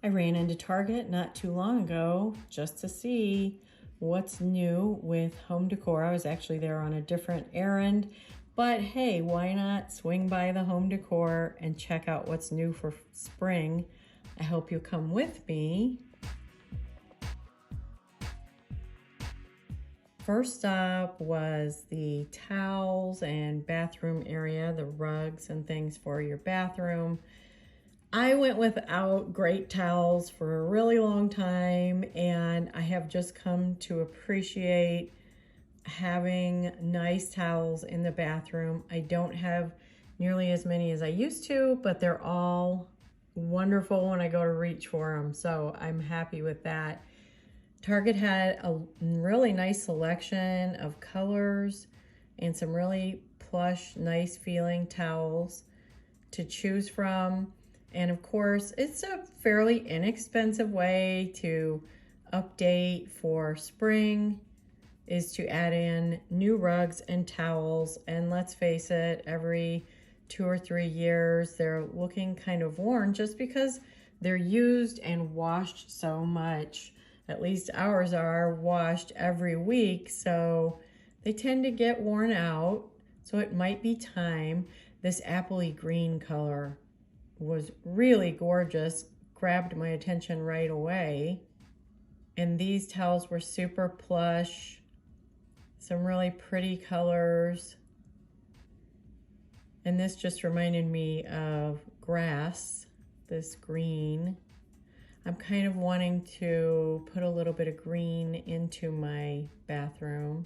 I ran into Target not too long ago just to see what's new with home decor. I was actually there on a different errand, but hey, why not swing by the home decor and check out what's new for spring? I hope you'll come with me. First up was the towels and bathroom area, the rugs and things for your bathroom. I went without great towels for a really long time, and I have just come to appreciate having nice towels in the bathroom. I don't have nearly as many as I used to, but they're all wonderful when I go to reach for them, so I'm happy with that. Target had a really nice selection of colors and some really plush, nice feeling towels to choose from. And of course, it's a fairly inexpensive way to update for spring is to add in new rugs and towels. And let's face it, every 2 or 3 years, they're looking kind of worn just because they're used and washed so much. At least ours are washed every week, so they tend to get worn out. So it might be time. This appley green color was really gorgeous, grabbed my attention right away. And these towels were super plush, some really pretty colors. And this just reminded me of grass, this green. I'm kind of wanting to put a little bit of green into my bathroom.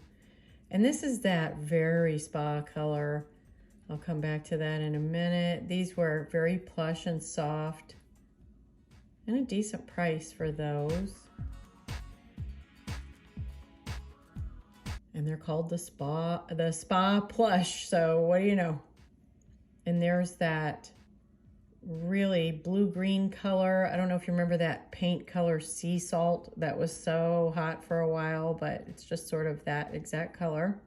And this is that very spa color. I'll come back to that in a minute. These were very plush and soft and a decent price for those. And they're called the spa plush. So what do you know? And there's that really blue-green color. I don't know if you remember that paint color sea salt that was so hot for a while, but it's just sort of that exact color.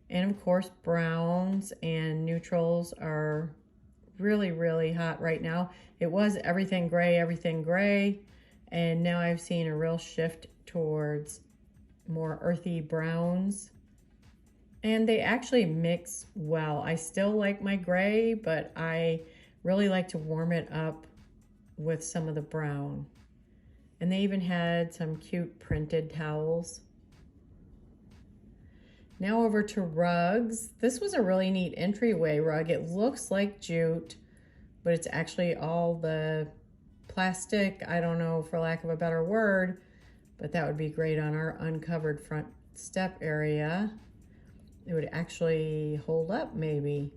And of course, browns and neutrals are really, really hot right now. It was everything gray, and now I've seen a real shift towards more earthy browns. And they actually mix well. I still like my gray, but I really like to warm it up with some of the brown. And they even had some cute printed towels. Now over to rugs. This was a really neat entryway rug. It looks like jute, but it's actually all the plastic, I don't know, for lack of a better word, but that would be great on our uncovered front step area. It would actually hold up maybe.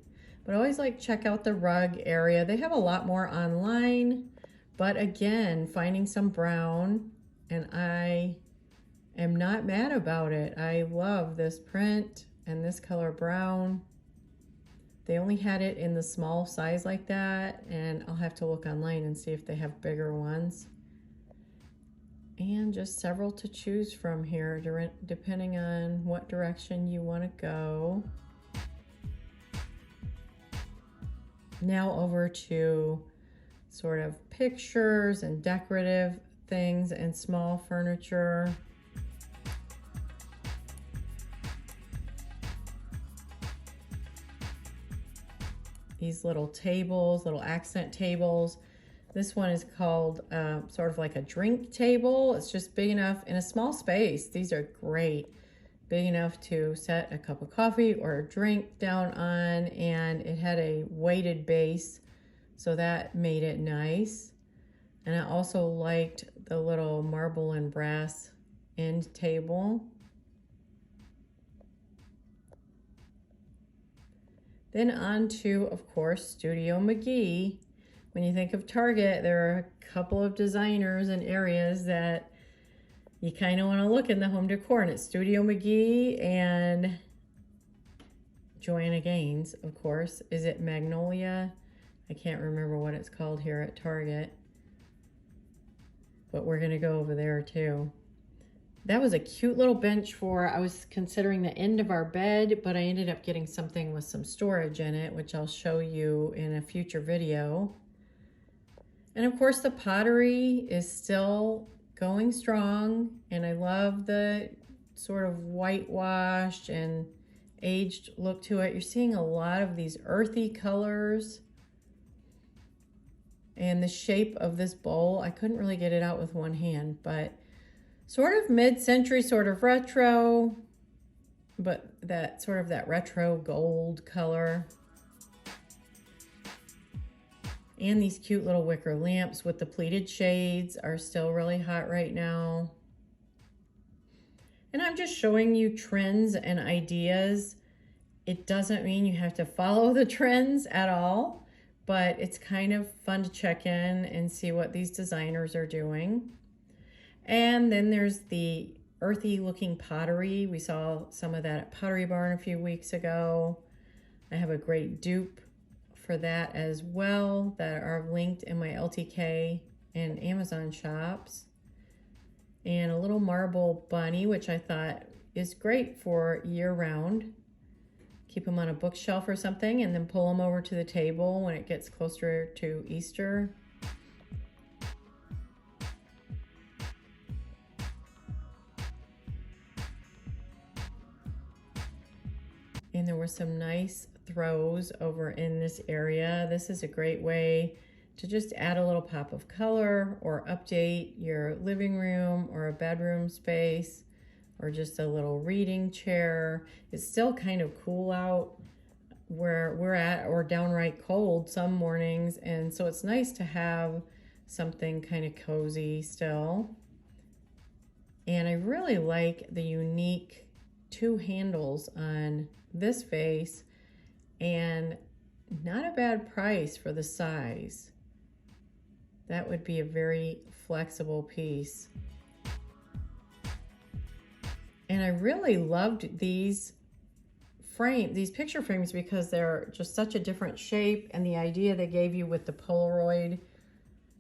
But I always like check out the rug area. They have a lot more online, but again, finding some brown, and I am not mad about it. I love this print and this color brown. They only had it in the small size like that, and I'll have to look online and see if they have bigger ones. And just several to choose from here, depending on what direction you want to go. Now over to sort of pictures and decorative things and small furniture. These little tables, little accent tables. This one is called sort of like a drink table. It's just big enough in a small space. These are great. Big enough to set a cup of coffee or a drink down on, and it had a weighted base, so that made it nice. And I also liked the little marble and brass end table. Then on to, of course, Studio McGee. When you think of Target, there are a couple of designers and areas that you kind of want to look in the home decor, and it's Studio McGee and Joanna Gaines, of course. Is it Magnolia? I can't remember what it's called here at Target, but we're going to go over there too. That was a cute little bench for, I was considering the end of our bed, but I ended up getting something with some storage in it, which I'll show you in a future video. And of course the pottery is still going strong, and I love the sort of whitewashed and aged look to it. You're seeing a lot of these earthy colors. And the shape of this bowl, I couldn't really get it out with one hand, but sort of mid-century, sort of retro, but that sort of that retro gold color. And these cute little wicker lamps with the pleated shades are still really hot right now. And I'm just showing you trends and ideas. It doesn't mean you have to follow the trends at all, but it's kind of fun to check in and see what these designers are doing. And then there's the earthy looking pottery. We saw some of that at Pottery Barn a few weeks ago. I have a great dupe for that as well that are linked in my LTK and Amazon shops. And a little marble bunny, which I thought is great for year round. Keep them on a bookshelf or something and then pull them over to the table when it gets closer to Easter. And there were some nice throws over in this area. This is a great way to just add a little pop of color or update your living room or a bedroom space, or just a little reading chair. It's still kind of cool out where we're at, or downright cold some mornings, and so it's nice to have something kind of cozy still. And I really like the unique two handles on this vase, and not a bad price for the size. That would be a very flexible piece. And I really loved these picture frames because they're just such a different shape, and the idea they gave you with the Polaroid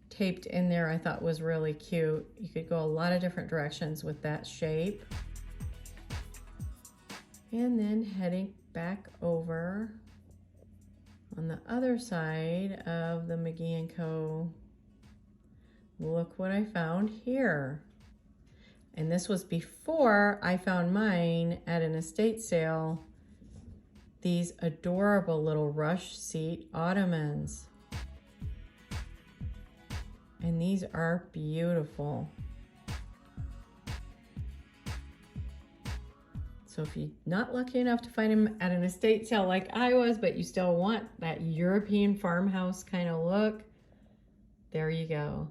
taped in there I thought was really cute. You could go a lot of different directions with that shape. And then heading back over on the other side of the McGee & Co. Look what I found here. And this was before I found mine at an estate sale. These adorable little rush seat ottomans. And these are beautiful. So if you're not lucky enough to find them at an estate sale like I was, but you still want that European farmhouse kind of look, there you go.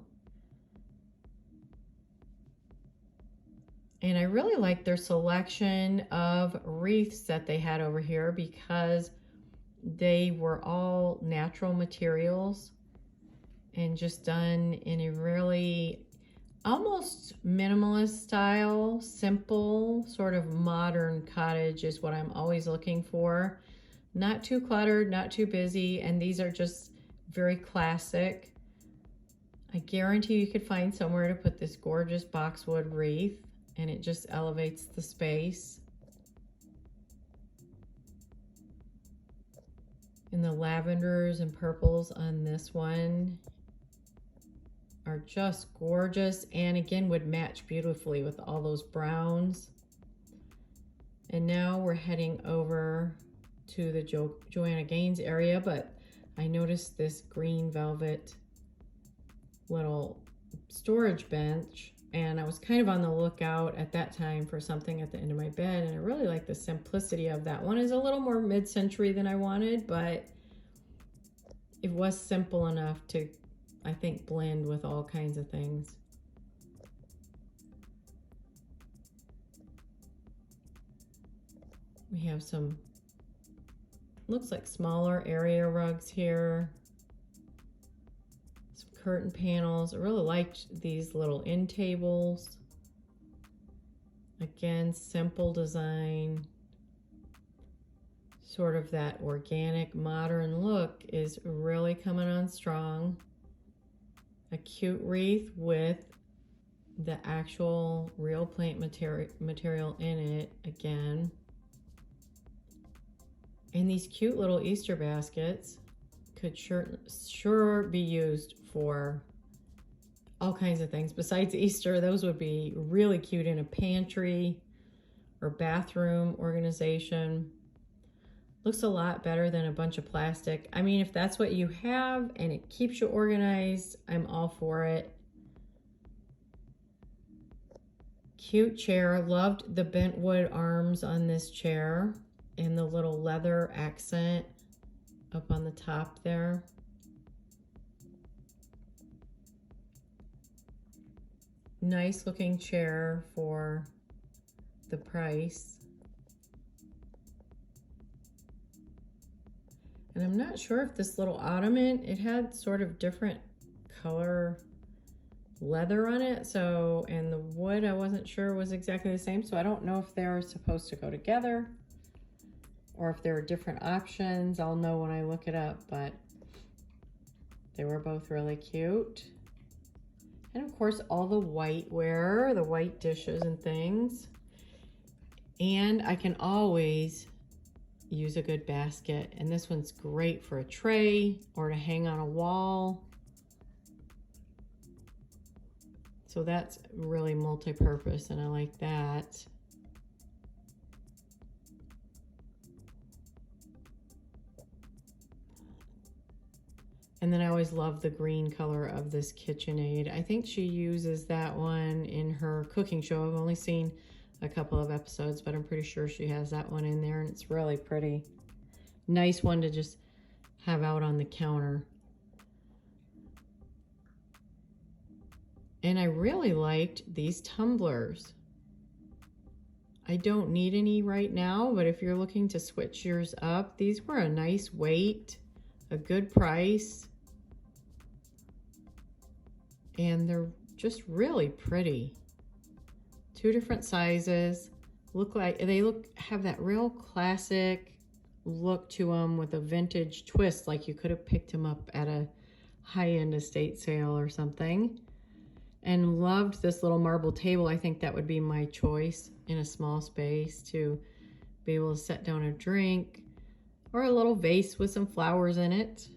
And I really like their selection of wreaths that they had over here because they were all natural materials and just done in a really almost minimalist style. Simple, sort of modern cottage is what I'm always looking for. Not too cluttered, not too busy, and these are just very classic. I guarantee you could find somewhere to put this gorgeous boxwood wreath, and it just elevates the space. And the lavenders and purples on this one are just gorgeous, and again would match beautifully with all those browns. And now we're heading over to the Joanna Gaines area, but I noticed this green velvet little storage bench, and I was kind of on the lookout at that time for something at the end of my bed, and I really like the simplicity of that one. Is a little more mid-century than I wanted, but it was simple enough to, I think, blend with all kinds of things. We have some, looks like smaller area rugs here. Some curtain panels. I really liked these little end tables. Again, simple design. Sort of that organic modern look is really coming on strong. A cute wreath with the actual real plant material in it again. And these cute little Easter baskets could sure be used for all kinds of things. Besides Easter, those would be really cute in a pantry or bathroom organization. Looks a lot better than a bunch of plastic. I mean, if that's what you have and it keeps you organized, I'm all for it. Cute chair. Loved the bent wood arms on this chair and the little leather accent up on the top there. Nice looking chair for the price. And I'm not sure if this little ottoman, it had sort of different color leather on it, so, and the wood I wasn't sure was exactly the same, so I don't know if they're supposed to go together or if there are different options. I'll know when I look it up, but they were both really cute. And of course, all the whiteware, the white dishes and things. And I can always use a good basket, and this one's great for a tray or to hang on a wall. So that's really multi-purpose, and I like that. And then I always love the green color of this KitchenAid. I think she uses that one in her cooking show. I've only seen a couple of episodes, but I'm pretty sure she has that one in there, and it's really pretty. Nice one to just have out on the counter. And I really liked these tumblers. I don't need any right now, but if you're looking to switch yours up, these were a nice weight, a good price, and they're just really pretty. Two different sizes. Have that real classic look to them with a vintage twist, like you could have picked them up at a high-end estate sale or something. And loved this little marble table. I think that would be my choice in a small space to be able to set down a drink, or a little vase with some flowers in it.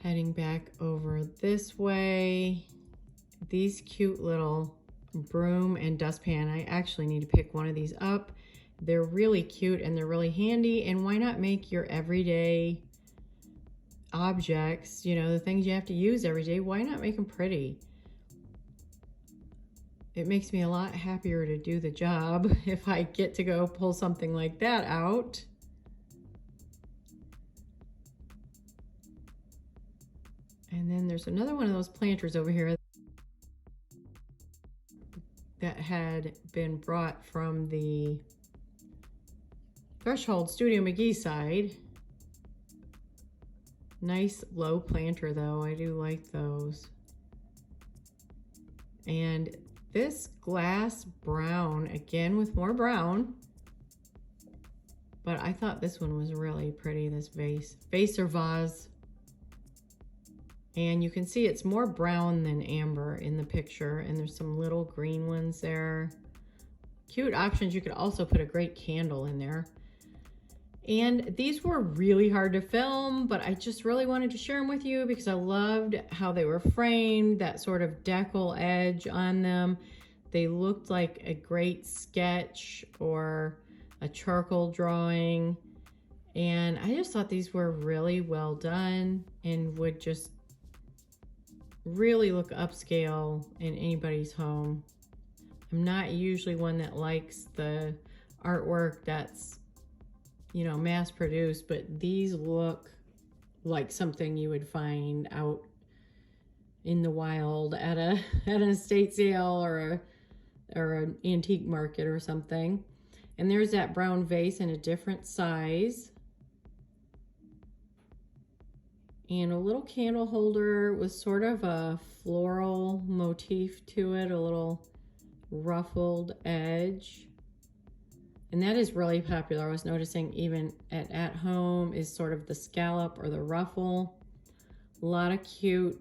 Heading back over this way, these cute little broom and dustpan. I actually need to pick one of these up. They're really cute and they're really handy, and why not make your everyday objects, you know, the things you have to use every day, why not make them pretty? It makes me a lot happier to do the job if I get to go pull something like that out. And then there's another one of those planters over here that had been brought from the Threshold Studio McGee side. Nice low planter though, I do like those. And this glass brown, again with more brown, but I thought this one was really pretty, this vase or vase. And you can see it's more brown than amber in the picture, and there's some little green ones there. Cute options. You could also put a great candle in there. And these were really hard to film, but I just really wanted to share them with you because I loved how they were framed, that sort of decal edge on them. They looked like a great sketch or a charcoal drawing. And I just thought these were really well done and would just really look upscale in anybody's home. I'm not usually one that likes the artwork that's, you know, mass produced, but these look like something you would find out in the wild at an estate sale or an antique market or something. And there's that brown vase in a different size. And a little candle holder with sort of a floral motif to it, a little ruffled edge. And that is really popular. I was noticing even at home is sort of the scallop or the ruffle. A lot of cute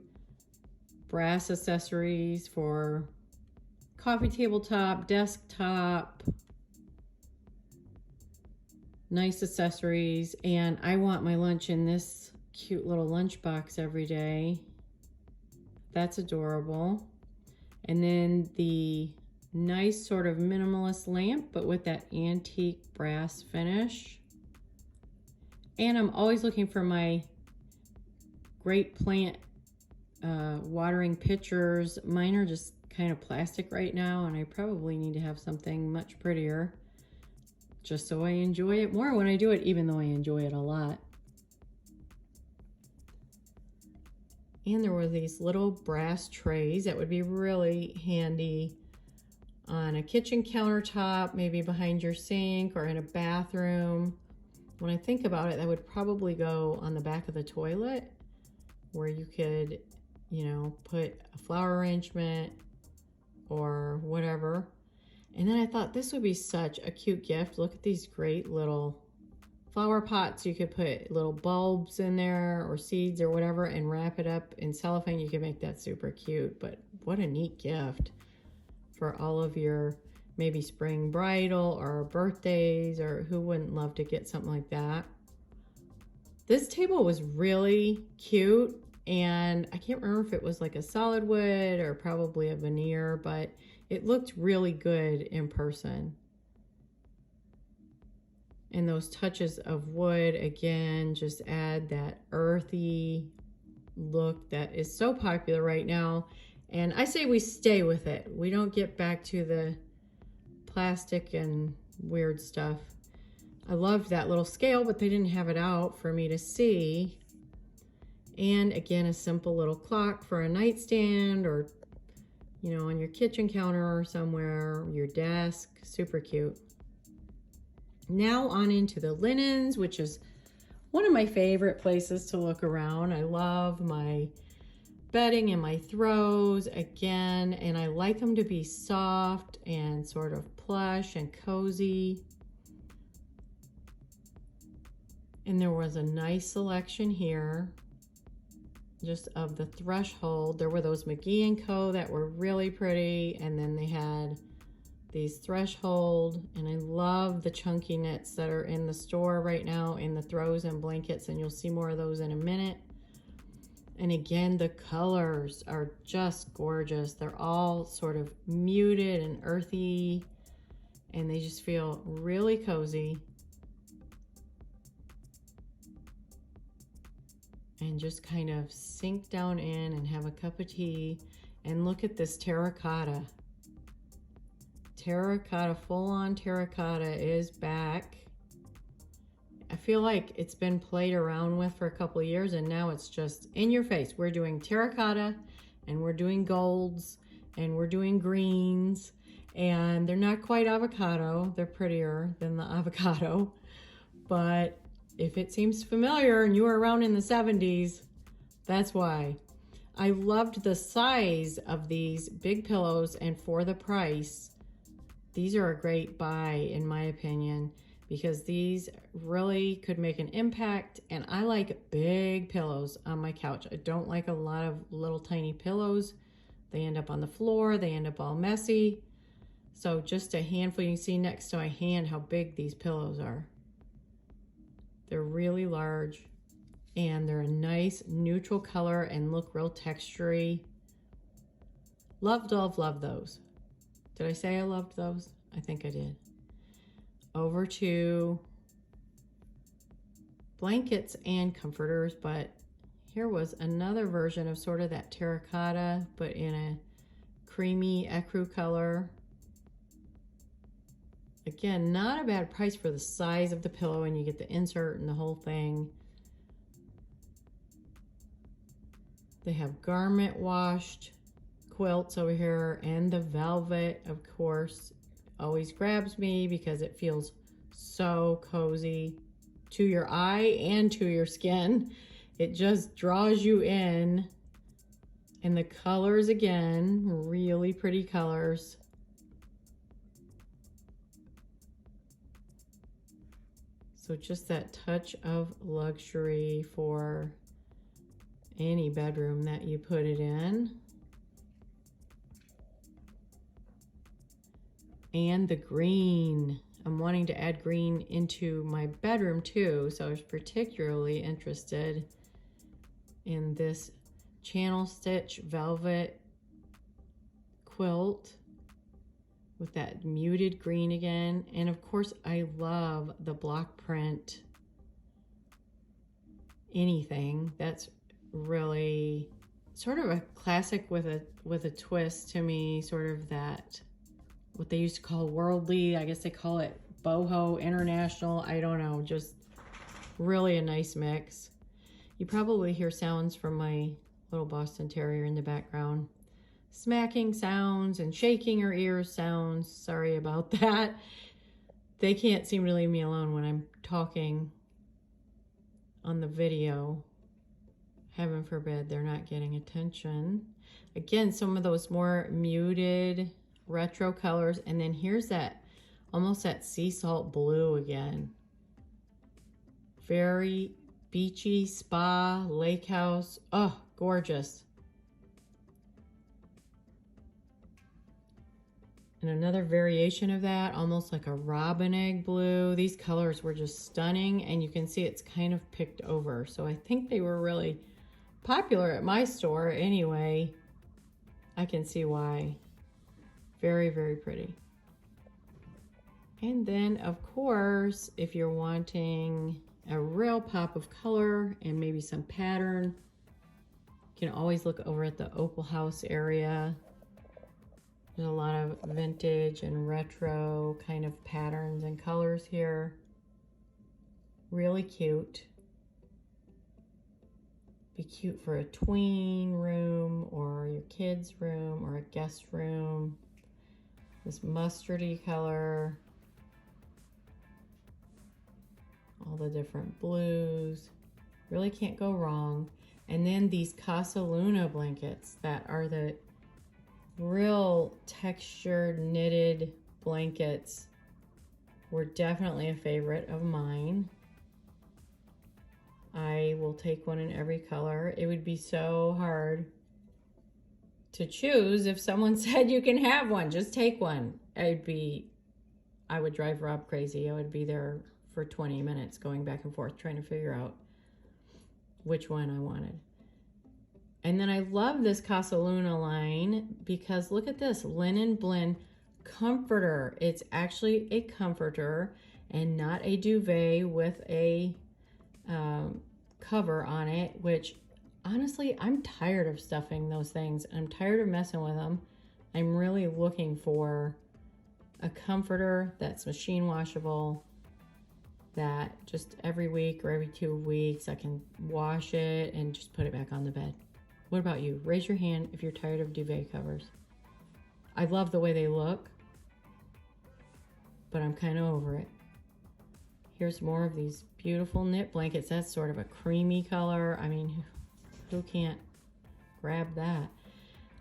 brass accessories for coffee tabletop, desktop. Nice accessories. And I want my lunch in this cute little lunchbox every day. That's adorable. And then the nice sort of minimalist lamp, but with that antique brass finish. And I'm always looking for my great plant watering pitchers. Mine are just kind of plastic right now, and I probably need to have something much prettier just so I enjoy it more when I do it, even though I enjoy it a lot. And there were these little brass trays that would be really handy on a kitchen countertop, maybe behind your sink or in a bathroom. When I think about it, that would probably go on the back of the toilet where you could, you know, put a flower arrangement or whatever. And then I thought this would be such a cute gift. Look at these great little flower pots. You could put little bulbs in there or seeds or whatever and wrap it up in cellophane. You could make that super cute, but what a neat gift for all of your maybe spring bridal or birthdays, or who wouldn't love to get something like that. This table was really cute, and I can't remember if it was like a solid wood or probably a veneer, but it looked really good in person. And those touches of wood, again, just add that earthy look that is so popular right now. And I say we stay with it. We don't get back to the plastic and weird stuff. I loved that little scale, but they didn't have it out for me to see. And again, a simple little clock for a nightstand or, you know, on your kitchen counter or somewhere, your desk. Super cute. Now on into the linens, which is one of my favorite places to look around. I love my bedding and my throws again, and I like them to be soft and sort of plush and cozy. And there was a nice selection here just of the threshold. There were those McGee & Co. that were really pretty, and then they had these threshold, and I love the chunky knits that are in the store right now in the throws and blankets, and you'll see more of those in a minute. And again, the colors are just gorgeous. They're all sort of muted and earthy, and they just feel really cozy. And just kind of sink down in and have a cup of tea. And look at this terracotta. Terracotta, full-on terracotta is back. I feel like it's been played around with for a couple of years, and now it's just in your face. We're doing terracotta, and we're doing golds, and we're doing greens, and they're not quite avocado. They're prettier than the avocado, but if it seems familiar and you were around in the 70s, that's why. I loved the size of these big pillows, and for the price, these are a great buy in my opinion, because these really could make an impact, and I like big pillows on my couch. I don't like a lot of little tiny pillows. They end up on the floor, they end up all messy. So just a handful. You can see next to my hand how big these pillows are. They're really large, and they're a nice neutral color and look real textury. Loved, love, love those. Did I say I loved those? I think I did. Over to blankets and comforters, but here was another version of sort of that terracotta, but in a creamy ecru color. Again, not a bad price for the size of the pillow, and you get the insert and the whole thing. They have garment washed quilts over here, and the velvet, of course, always grabs me because it feels so cozy to your eye and to your skin. It just draws you in. And the colors, again, really pretty colors. So just that touch of luxury for any bedroom that you put it in. And the green. I'm wanting to add green into my bedroom too, so I was particularly interested in this channel stitch velvet quilt with that muted green again. And of course, I love the block print anything. That's really sort of a classic with a twist to me, sort of that, what they used to call worldly, I guess they call it boho international, I don't know, just really a nice mix. You probably hear sounds from my little Boston Terrier in the background. Smacking sounds and shaking her ears sounds. Sorry about that. They can't seem to leave me alone when I'm talking on the video. Heaven forbid they're not getting attention. Again, some of those more muted retro colors. And then here's that, almost that sea salt blue again. Very beachy, spa, lake house. Oh, gorgeous. And another variation of that, almost like a robin egg blue. These colors were just stunning, and you can see it's kind of picked over. So I think they were really popular at my store anyway. I can see why. Very, very pretty. And then, of course, if you're wanting a real pop of color and maybe some pattern, you can always look over at the Opal House area. There's a lot of vintage and retro kind of patterns and colors here. Really cute. Be cute for a tween room or your kids' room or a guest room. This mustardy color. All the different blues. Really can't go wrong. And then these Casa Luna blankets that are the real textured knitted blankets were definitely a favorite of mine. I will take one in every color. It would be so hard to choose if someone said you can have one, just take one. I would drive Rob crazy. I would be there for 20 minutes going back and forth trying to figure out which one I wanted. And then I love this Casa Luna line because look at this linen blend comforter. It's actually a comforter and not a duvet with a cover on it, which honestly, I'm tired of stuffing those things. I'm tired of messing with them. I'm really looking for a comforter that's machine washable, that just every week or every 2 weeks I can wash it and just put it back on the bed. What about you? Raise your hand if you're tired of duvet covers. I love the way they look, but I'm kind of over it. Here's more of these beautiful knit blankets. That's sort of a creamy color. I mean, who can't grab that?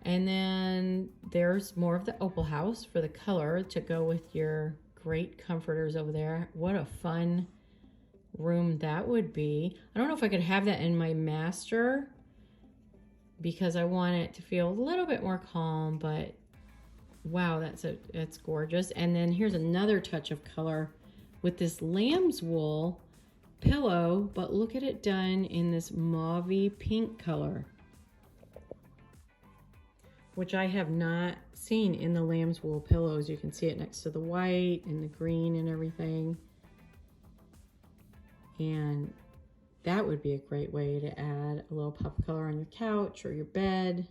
And then there's more of the Opal House for the color to go with your great comforters over there. What a fun room that would be. I don't know if I could have that in my master because I want it to feel a little bit more calm, but wow, that's gorgeous. And then here's another touch of color with this lamb's wool pillow, but look at it done in this mauvey pink color, which I have not seen in the lamb's wool pillows. You can see it next to the white and the green and everything. And that would be a great way to add a little pop of color on your couch or your bed.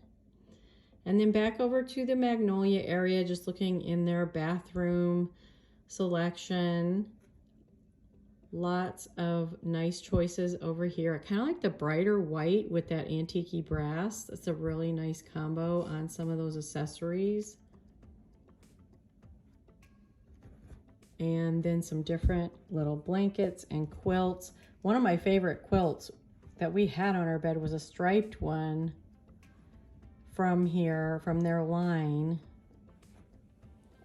And then back over to the Magnolia area, just looking in their bathroom selection. Lots of nice choices over here. I kind of like the brighter white with that antique brass. That's a really nice combo on some of those accessories. And then some different little blankets and quilts. One of my favorite quilts that we had on our bed was a striped one from here, from their line.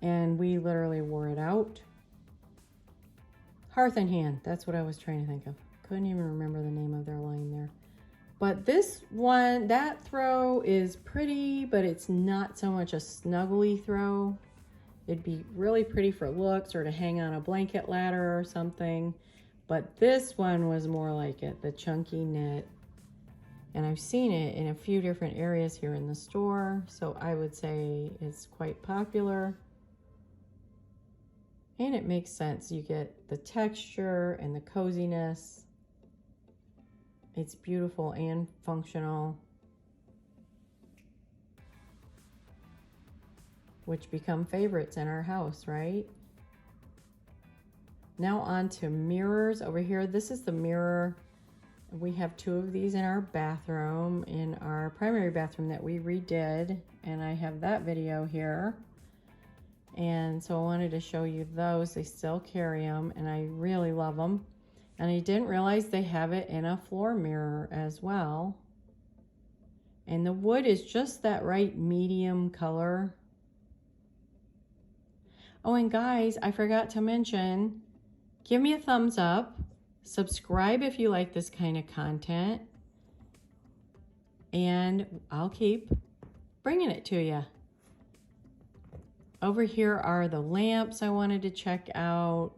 And we literally wore it out. Hearth and Hand, that's what I was trying to think of. Couldn't even remember the name of their line there. But this one, that throw is pretty, but it's not so much a snuggly throw. It'd be really pretty for looks or to hang on a blanket ladder or something. But this one was more like it, the chunky knit. And I've seen it in a few different areas here in the store, so I would say it's quite popular. And it makes sense. You get the texture and the coziness. It's beautiful and functional, which become favorites in our house, right? Now on to mirrors over here. This is the mirror. We have 2 of these in our bathroom, in our primary bathroom that we redid, and I have that video here. And so I wanted to show you those. They still carry them, and I really love them. And I didn't realize they have it in a floor mirror as well. And the wood is just that right medium color. Oh, and guys, I forgot to mention, give me a thumbs up. Subscribe if you like this kind of content. And I'll keep bringing it to you. Over here are the lamps I wanted to check out.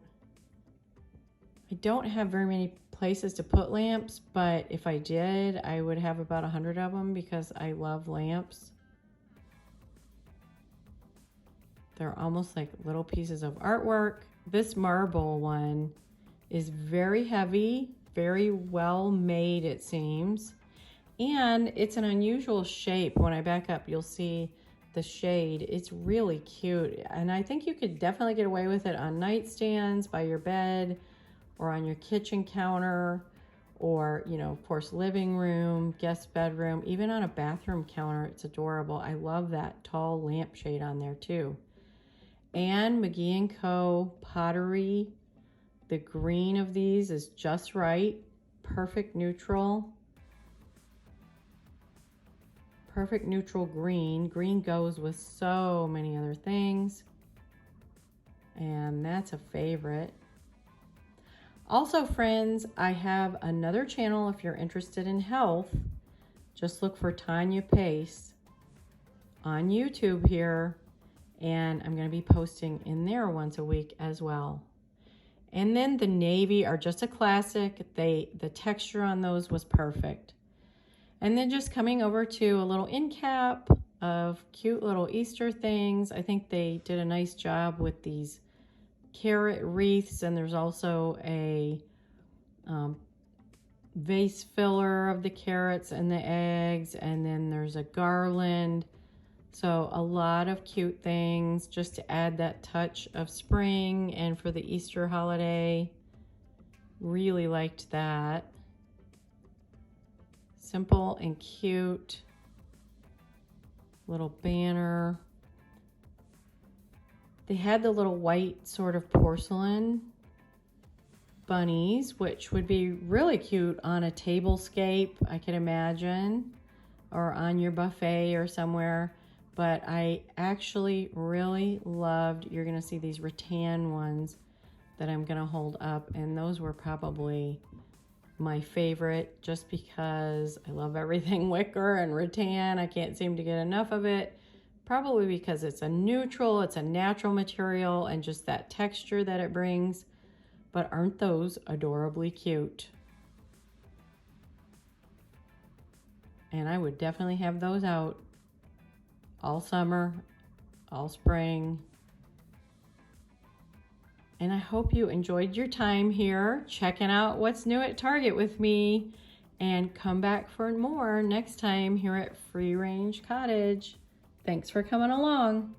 I don't have very many places to put lamps, but if I did, I would have about 100 of them because I love lamps. They're almost like little pieces of artwork. This marble one is very heavy, very well made, it seems. And it's an unusual shape. When I back up, you'll see the shade. It's really cute. And I think you could definitely get away with it on nightstands, by your bed, or on your kitchen counter, or, you know, of course, living room, guest bedroom, even on a bathroom counter. It's adorable. I love that tall lampshade on there too. And McGee & Co. pottery. The green of these is just right. Perfect neutral. Perfect neutral green. Green goes with so many other things. And that's a favorite. Also, friends, I have another channel if you're interested in health. Just look for Tanya Pace on YouTube here. And I'm going to be posting in there once a week as well. And then the navy are just a classic. The texture on those was perfect. And then just coming over to a little end cap of cute little Easter things. I think they did a nice job with these carrot wreaths, and there's also a vase filler of the carrots and the eggs, and then there's a garland. So a lot of cute things just to add that touch of spring and for the Easter holiday. Really liked that. Simple and cute. Little banner. They had the little white sort of porcelain bunnies, which would be really cute on a tablescape, I can imagine, or on your buffet or somewhere. But I actually really loved, you're going to see these rattan ones that I'm going to hold up, and those were probably my favorite just because I love everything wicker and rattan. I can't seem to get enough of it. Probably because it's a neutral, it's a natural material, and just that texture that it brings. But aren't those adorably cute? And I would definitely have those out all summer, all spring. And I hope you enjoyed your time here checking out what's new at Target with me. And come back for more next time here at Free Range Cottage. Thanks for coming along.